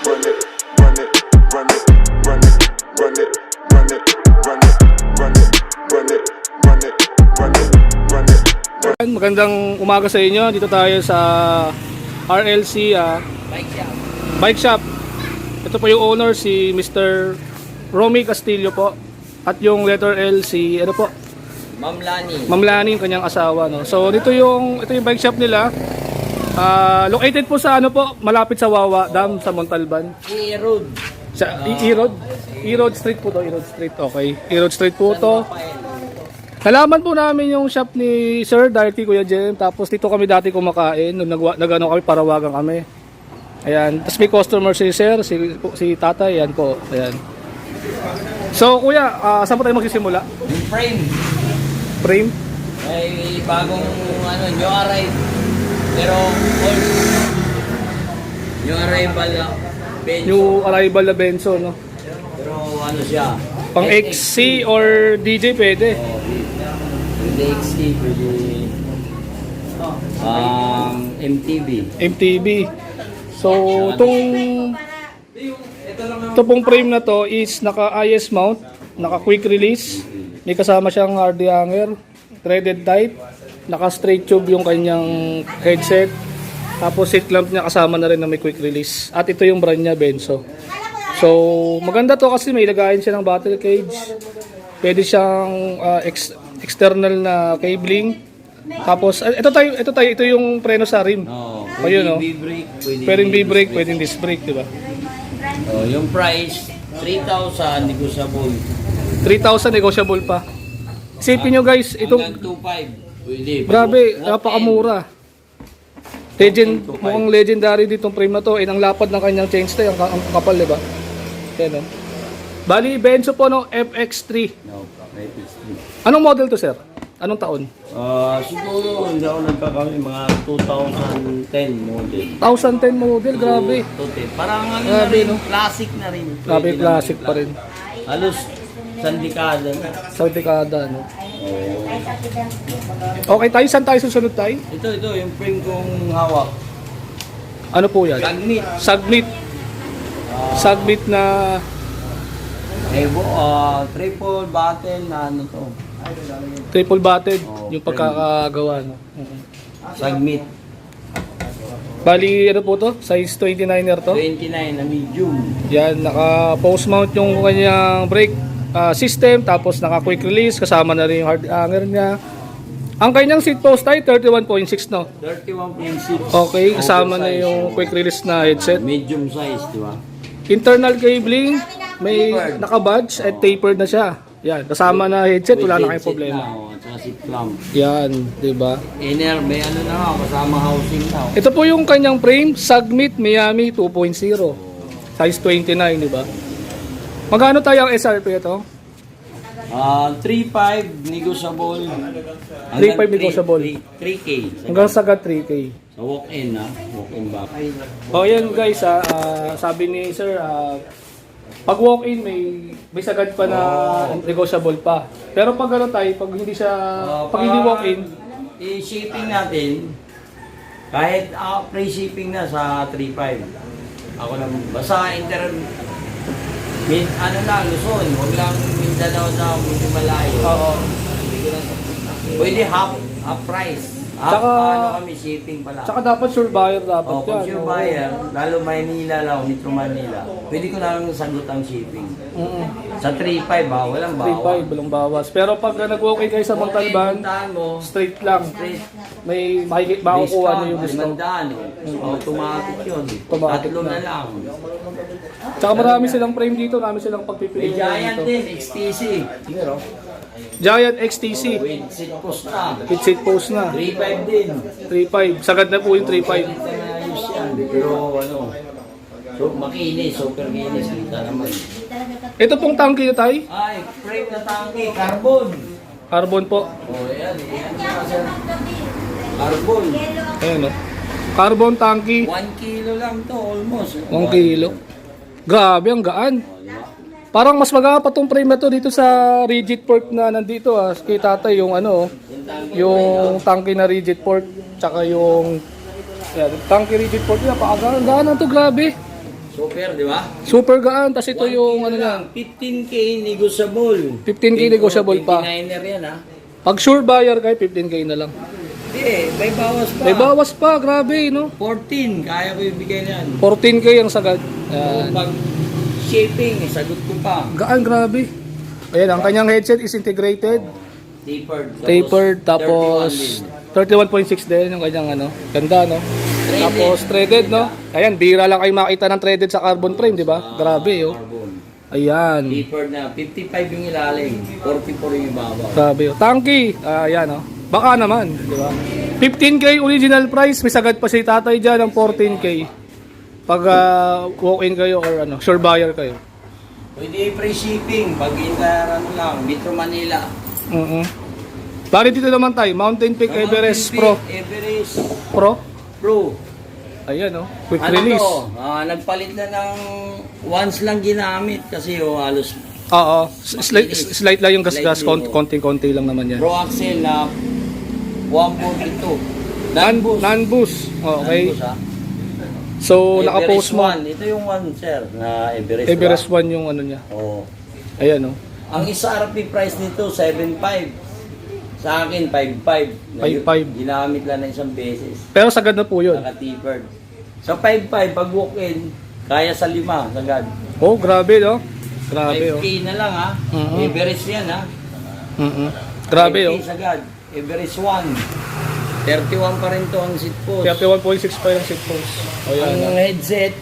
run it, run it, run it, run it, run it, run it, run it, run it, run it, run it, run it, run it. Magandang umaga sa inyo. Dito tayo sa RLC Bike Shop. Ito po yung owner, si Mr. Romy Castillo po. At yung letter L, si ano po? Ma'am Lani. Ma'am Lani, yung kanyang asawa, no. So ito yung bike shop nila. Located po sa ano po, malapit sa Wawa Dam sa Montalban. E-Road. Sa E-Road Street po to, E-Road Street. Okay. E-Road Street po to. Nalaman po namin yung shop ni Sir dahil kay Kuya Jem. Tapos dito kami dati kumakain nung nagano kami, parawagan kami. Ayan. Tapos may customer si Sir, si Tatay, yan po. Ayan. So Kuya, saan po tayo magsisimula? Yung frame. Frame? May bagong new arrive. Pero old. New arrival na Benzo. New arrival na Benzo, no? Pero ano siya? Pang XC or DJ pwede. Pwede XT, pwede MTV. MTB. So, ito pong frame na to is naka-IS mount, naka-quick release. May kasama siyang RD hanger, threaded type, naka-straight tube yung kanyang headset. Tapos seat clamp niya kasama na rin na may quick release. At ito yung brand niya, Benzo. So, maganda to kasi may lagayan siya ng battle cage. Pwede siyang external na cabling. Tapos ito yung preno sa rim. Pwede no? B-brake, Pwedeng B-brake, pwedeng disc brake, di ba? Yung price 3,000 negotiable. 3,000 negotiable pa. Isipin nyo guys, itong Hanggang 2,500 pwede. grabe, napakamura. Mukhang legendary ditong frame na to. Ang lapad ng kanyang chainstay, ang kapal, di ba? Yan, no? Bali, Benzo po no, FX3. No, FX3. Anong model to, sir? Anong taon? Siguro hindi ako nagkakamali, mga 2010 model. 2010 model, grabe. 2010. Parang ano na Grabe, rin, no? classic na rin. Grabe, Pwede classic na pa rin. Halos sandikada na. Sa dekada, no? Okay, saan tayo susunod tayo? Ito, yung frame kong hawak. Ano po yan? Sagnit. Sagnit. Sagnit na Evo, triple button na ano to. triple batted, Oh, yung pagkakagawa, no? Sagnit. Bali, ano po to? Size 29er to? 29 na medium. Yan, naka-post mount yung kanyang brake system, tapos naka-quick release, kasama na rin yung hard hanger niya. Ang kanyang seat post ay 31.6, no? 31.6. Okay, kasama na yung quick release na headset. Medium size, di ba? Internal cabling, may naka-badge at tapered na siya. Yan, kasama na headset, wala na kayong problema. At saka seat clamp. Yan, di ba? Inner, may ano na nga, kasama housing na. Ito po yung kanyang frame, Sagnit Miami 2.0. Size 29, di ba? Magkano tayo ang SRP ito? 3.5 negotiable. 3.5 negotiable. 3K. Hanggang sagad 3K. Sa walk-in na, walk-in back. O yan guys, sabi ni sir, pag walk-in may sagad pa na negotiable pa. Pero pag ano tayo, pag hindi walk-in, i-shipping natin, kahit free shipping na sa 3.5. Ako lang, basta ano na, Luzon, huwag lang Mindanao na hindi malayo. oo. Pwede half price. Tsaka- Kami shipping pala. Tsaka dapat sure buyer dapat Kung yan. sure oo. buyer, lalo Maynila lang, Metro Manila, pwede ko lang sagot ang shipping. Sa 3.5 walang 3.5, bawa. walang bawas. Pero pag nag-walk-in kayo sa Montalban, Puntahan mo, straight lang. straight May makukuha nyo yung discount. Automatic yun. Automatic Tatlo na. na lang. Tsaka marami silang frame dito, marami silang May pagpipili Giant dito. din, XTC. Pero, Giant XTC, with seat post na. with seat post na. 3.5 din. 3.5, sagad na po yung 3.5. Ito na ayos yan. Pero ano, so makinis, super kinis. Kita naman. Ito pong tangke na tayo, Ay, frame na tangke, carbon. carbon po. Oh, yan. Carbon. Ayan o. Carbon tangke, 1 kilo lang to almost. 1 kilo. Grabe, ang gaan. Parang mas magawa pa tong frame na to dito sa rigid fork na nandito kay tatay yung yung tangke na rigid fork tsaka yung tangke rigid fork na pakagana to, grabe. Super, di ba? Super gaan. Tapos ito 1K yung ano lang, yan. 15K negotiable. 15K negotiable pa. 29er yan ha. Pag sure buyer kayo, 15K na lang. Hindi, may bawas pa. May bawas pa, grabe, no? 14, kaya ko ibigay yan. 14K ang sagad. So, Ayan. pag shipping, sagot ko pa. Gaan, grabe. Ayan, ang kanyang headset is integrated. Tapered. Tapos 31.6 din yung kanyang ano. Ganda, no? Tapos threaded, no? Ayan, bira lang kayo makita ng threaded sa carbon frame, di ba? Grabe, oh. Carbon. Ayan. Tapered na, 55 yung ilalim, 44 yung ibabaw. Grabe, oh. Tanky. Ayan, oh. Baka naman, di ba? 15K original price, may sagad pa si tatay dyan ng 14K. Pag walk-in kayo or ano, sure buyer kayo. Pwede free shipping, pag ano lang, Metro Manila. Bali dito naman tayo, Mountain Peak Everest Pro. Everest Pro? Pro. Ayan, oh. Quick Ano release. to? Nagpalit na ng once lang ginamit kasi halos Oo, slight lang yung gas-gas, Slightly, konting-konti lang naman yan. Pro axle na 142. Non-boost. Okay. Non-boost, ha? So, Everest naka-post mo. 1. Ito yung one, sir, na Everest. Everest ba? 1 yung ano niya. Oo. Ayan, oh. Ang isa RP price nito, 7.5. Sa akin, 5.5. 5.5. Ginamit lang na isang beses. Pero sagad na po yun. Naka-tapered. Sa 5.5, pag walk-in, kaya sa 5, sagad. Oh, grabe, no? Grabe, 5K oh. na lang, ha? Mhm. Everest yan, ha? Grabe, 5K oh. sagad. Everest 1. 31 pa rin to ang seat post. 31.6 pa yung seat post. Oh, yan. Ang headset,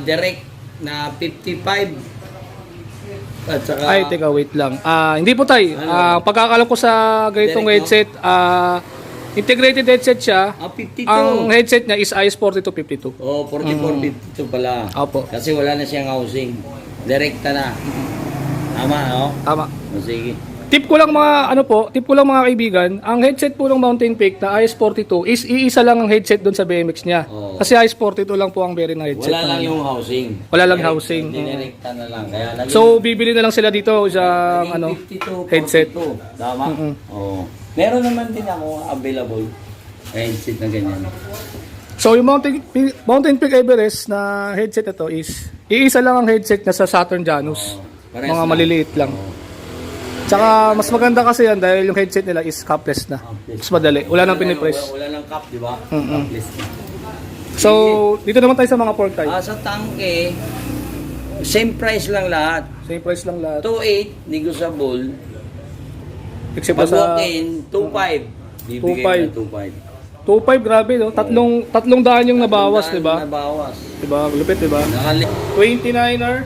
direct na 55. At saka, Ay, teka, wait lang. Hindi po tayo. Ano? Pagkakalam ko sa ganitong Direct, no? headset, integrated headset siya. 52. Ang headset niya is IS4252. Oh, 44.52 pala. Opo. Kasi wala na siyang housing. Direkta na. Tama, no? Tama. O, sige. Tip ko lang mga kaibigan, ang headset po ng Mountain Peak na IS42 is iisa lang ang headset doon sa BMX niya. Oo. Kasi IS42 lang po ang bearing na headset. Wala lang na- yung housing. Wala lang Direct- housing. Direkta na lang. Kaya naging, So, bibili na lang sila dito sa ano, 52, headset. 42. Tama? Oo. Meron naman din ako available headset na ganyan. So, yung Mountain Peak Everest na headset ito is iisa lang ang headset na sa Saturn Janus. Parehas Mga lang. maliliit lang. Oo. Tsaka mas maganda kasi yan dahil yung headset nila is capless na. Mas madali. Wala nang pinipress. Wala nang cap, di ba? Mm-mm. Capless na. So, dito naman tayo sa mga pork type. Sa tangke, same price lang lahat. Same price lang lahat. 2.8 negotiable. Except pa Pag sa walk-in, 2.5. Bibigay 2.5. 2.5, grabe, no? Tatlong daan yung nabawas, di ba? Nabawas. Diba? Lupit, di ba? Nakali- 29er,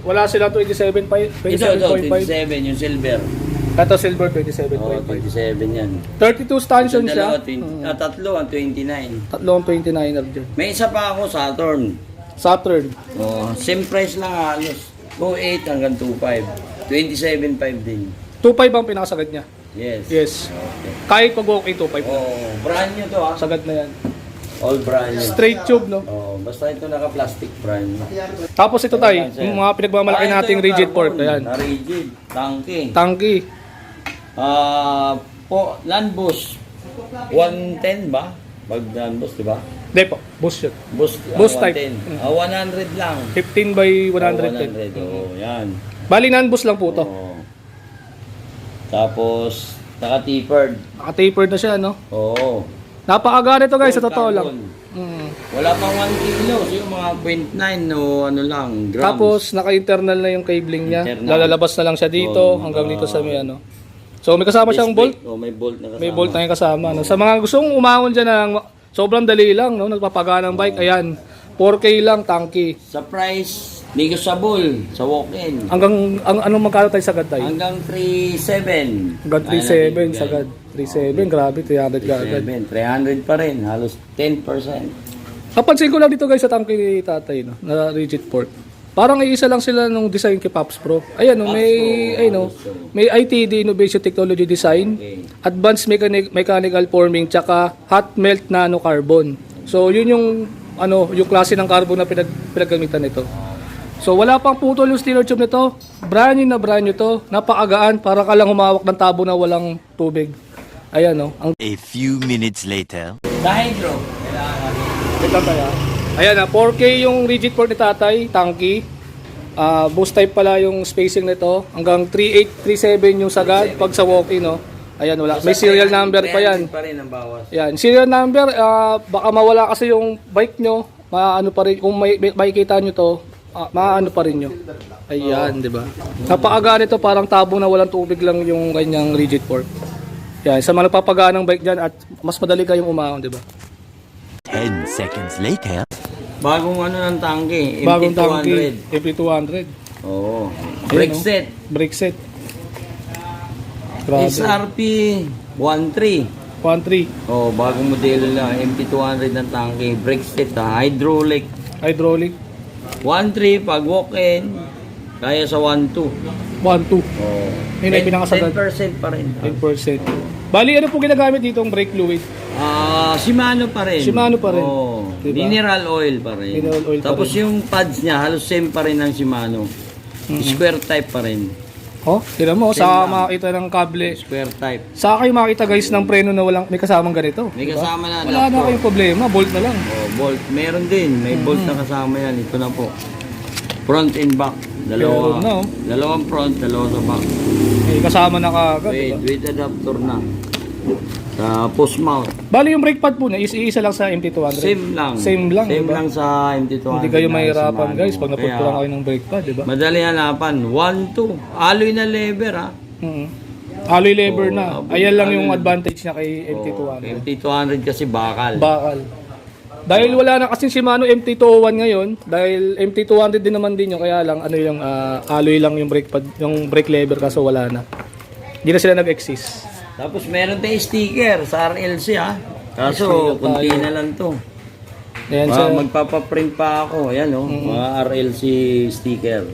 wala sila 27.5. Ito, 27, yung silver. Ito silver, Oo, 27.5. 27 yan. 32 stanchion Yung siya. dalawa, tatlo ang 29. Tatlong 29er dyan. May isa pa ako, Saturn. Saturn. Same price lang halos. 2.8 hanggang 2.5. 27.5 din. 2.5 ang pinakasagad niya. Yes. Yes. Okay. Kahit pag walk-in, 2.5 na. Brand new to, ha? Sagad na yan. All brand new. Straight tube, no? Basta ito naka-plastic brand new. Tapos ito tayo, yung mga pinagmamalaki ito nating yung rigid carbon, port. Ayan. Na rigid. Tangke. Tanky. Landbus. 110 ba? Pag Landbus, di ba? Hindi po, boost yun. Bus type. 110. 100 lang. 15 by 110. 100, yan. Bali, non-boost lang po to. Tapos, naka-tapered. Naka-tapered na siya, no? Oo. Napakagana ito guys, sa Full totoo lang. carbon. Wala pang 1 kilo. So, yung mga 0.9 o ano lang, grams. Tapos, naka-internal na yung cabling niya. Internal. Lalabas na lang siya dito, Oo, hanggang dito sa may ano. So, may kasama siyang bolt. May bolt na kasama. May bolt na yung kasama. No? Sa mga gustong umahon dyan ng sobrang dali lang, no? Nagpapagana ng bike, ayan. 4K lang, tanky. Sa price, negotiable sa walk-in. Hanggang, anong magkano tayo sagad tayo? Hanggang 3.7. Hanggang 3.7 sagad. 3.7, grabe, 300 ka agad. 300 pa rin, halos 10%. Kapansin ko lang dito guys sa tangke ni tatay, no? Na rigid port. Parang iisa lang sila nung design kay Pops Pro. Ayan, no, may ITD, Innovation Technology Design, Okay. Advanced Mechanical Forming, tsaka Hot Melt Nano Carbon. So, yun yung yung klase ng carbon na pinaggamitan nito. So, wala pang putol yung steel tube nito. Brand new to. Napakagaan, para ka lang humawak ng tabo na walang tubig. Ayan, no. Ang A few minutes later. Sa hydro, kailangan natin. ito tayo. Ayan na, 4K yung rigid port ni tatay, tanky. Boost type pala yung spacing nito. Hanggang 38, 37 yung sagad pag sa walk-in, no? Ayan, wala. May serial number pa yan. Pa rin ang bawas. Yan, serial number, baka mawala kasi yung bike nyo. Maano pa rin, kung may makikita nyo to, maano pa rin nyo. Ayan, di ba? Napaaga nito, parang tabong na walang tubig lang yung kanyang rigid port. Yan, sa mga nagpapaga ng bike dyan at mas madali kayong umahon, di ba? 10 seconds later. Bagong ano ng tangke, Bagong MT200. tanky, MP200. Oo. Brake Ayun, no? set. Brake set. Grabe. SRP 13. 1.3. Oh, bagong modelo na MT200 ng tangke. Brake set, hydraulic. Hydraulic. 13 pag walk-in, kaya sa 12. 1.2. Oh. Yun ay pinakasagad. 10% pa rin. 10%. Bali, ano po ginagamit dito ang brake fluid? Shimano pa rin. Shimano pa rin. Oh, Diba? mineral oil pa rin. Mineral oil pa Tapos rin. yung pads niya, halos same pa rin ng Shimano. Square type pa rin. Oh, tira mo, Same sa lang. makakita ng kable. Square type. Sa kayo makita guys ng preno na walang may kasamang ganito. May Diba? kasama na Wala na adapter. kayong problema, bolt na lang. Oh, bolt. Meron din. May bolt na kasama yan. Ito na po. Front and back. Dalawa. Meron na, oh. Dalawang front, dalawa sa back. May kasama na kagad, diba? With adapter na. Sa post mount. Bali yung brake pad po na isa lang sa MT200. Same lang. Same lang, Same diba? lang sa MT200. Hindi kayo na mahirapan Shimano. guys pag naputpulan Kaya, kayo ng brake pad, diba? madali hanapan. 1-2. Alloy na lever ha. Alloy lever Oh, na. Ayan lang yung alloy. advantage niya kay MT200. MT200 kasi bakal. Bakal. Dahil wala na kasi Shimano MT201 ngayon, dahil MT200 din naman din yun, kaya lang ano yung alloy lang yung brake pad, yung brake lever kaso wala na. Hindi na sila nag-exist. Tapos meron tayong sticker sa RLC ha. Kaso Sticker kunti tayo. na lang to. Ayan sa Magpapaprint pa ako. Ayan oh, mga RLC sticker.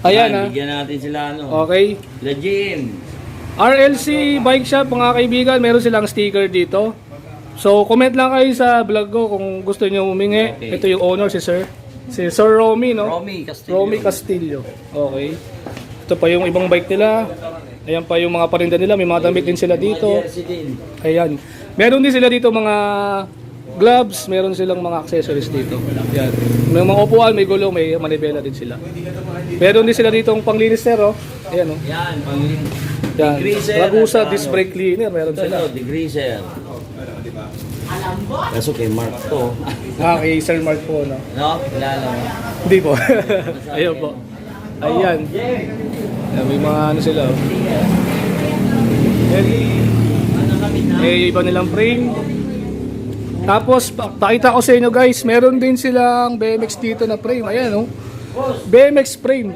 ayan Yan, bigyan natin sila ano. Okay. Sila GM. RLC Bike Shop mga kaibigan, meron silang sticker dito. So comment lang kayo sa vlog ko kung gusto niyo humingi. Okay. Ito yung owner si Sir. Si Sir Romy, no? Romy Castillo. Romy Castillo. Okay. Ito pa yung ibang bike nila. Ayan pa yung mga parinda nila. May mga damit din sila dito. Mga jersey din. Ayan. Meron din sila dito mga gloves. Meron silang mga accessories dito. Ayan. May mga upuan, may gulong, may manibela din sila. Meron din sila dito ang panglinis sir, oh. Ayan, oh. Yan, panglin. Yan. Degreaser Ragusa at disc ano. brake cleaner. Meron Ito sila. no, degreaser. Kaso kay Mark to. Kay Sir Mark po, no? No? Kilala mo. Hindi po. Ayun po. Ayan. Ayan, may mga ano sila, oh. Eh, iba nilang frame. Tapos, pakita ko sa inyo guys, meron din silang BMX dito na frame. Ayan, oh. BMX frame.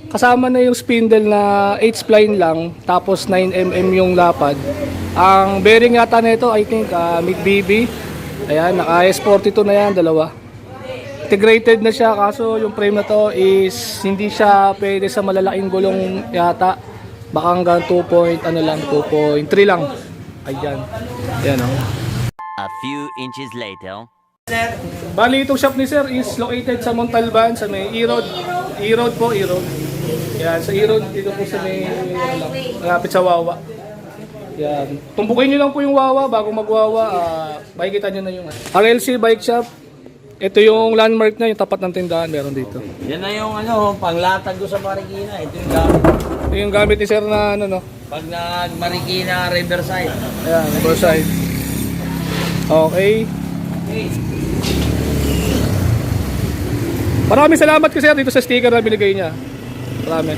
Kasama na yung spindle na H-spline lang, tapos 9mm yung lapad. Ang bearing yata nito, I think, mid-BB. Ayan, naka S42 na yan, dalawa. Integrated na siya, kaso yung frame na to is hindi siya pwede sa malalaking gulong yata. Baka hanggang 2.3 lang. Ayan. Ayan, oh. A few inches later. Bali, itong shop ni Sir is located sa Montalban, sa may E-Road. E-Road po, E-Road. Yan, sa E-Road, dito po sa may, malapit sa Wawa. Yan. Tumpukin nyo lang po yung Wawa, bago mag-Wawa, makikita nyo na yung RLC Bike Shop. Ito yung landmark na, yung tapat ng tindahan, meron dito. Yan na yung ano, panglatag ko sa Marikina. Ito yung gamit. Ito yung gamit ni Sir na, ano, no? Pag nag-Marikina Riverside. Ayan, Riverside. Okay. Maraming salamat kasi dito sa sticker na binigay niya. Marami.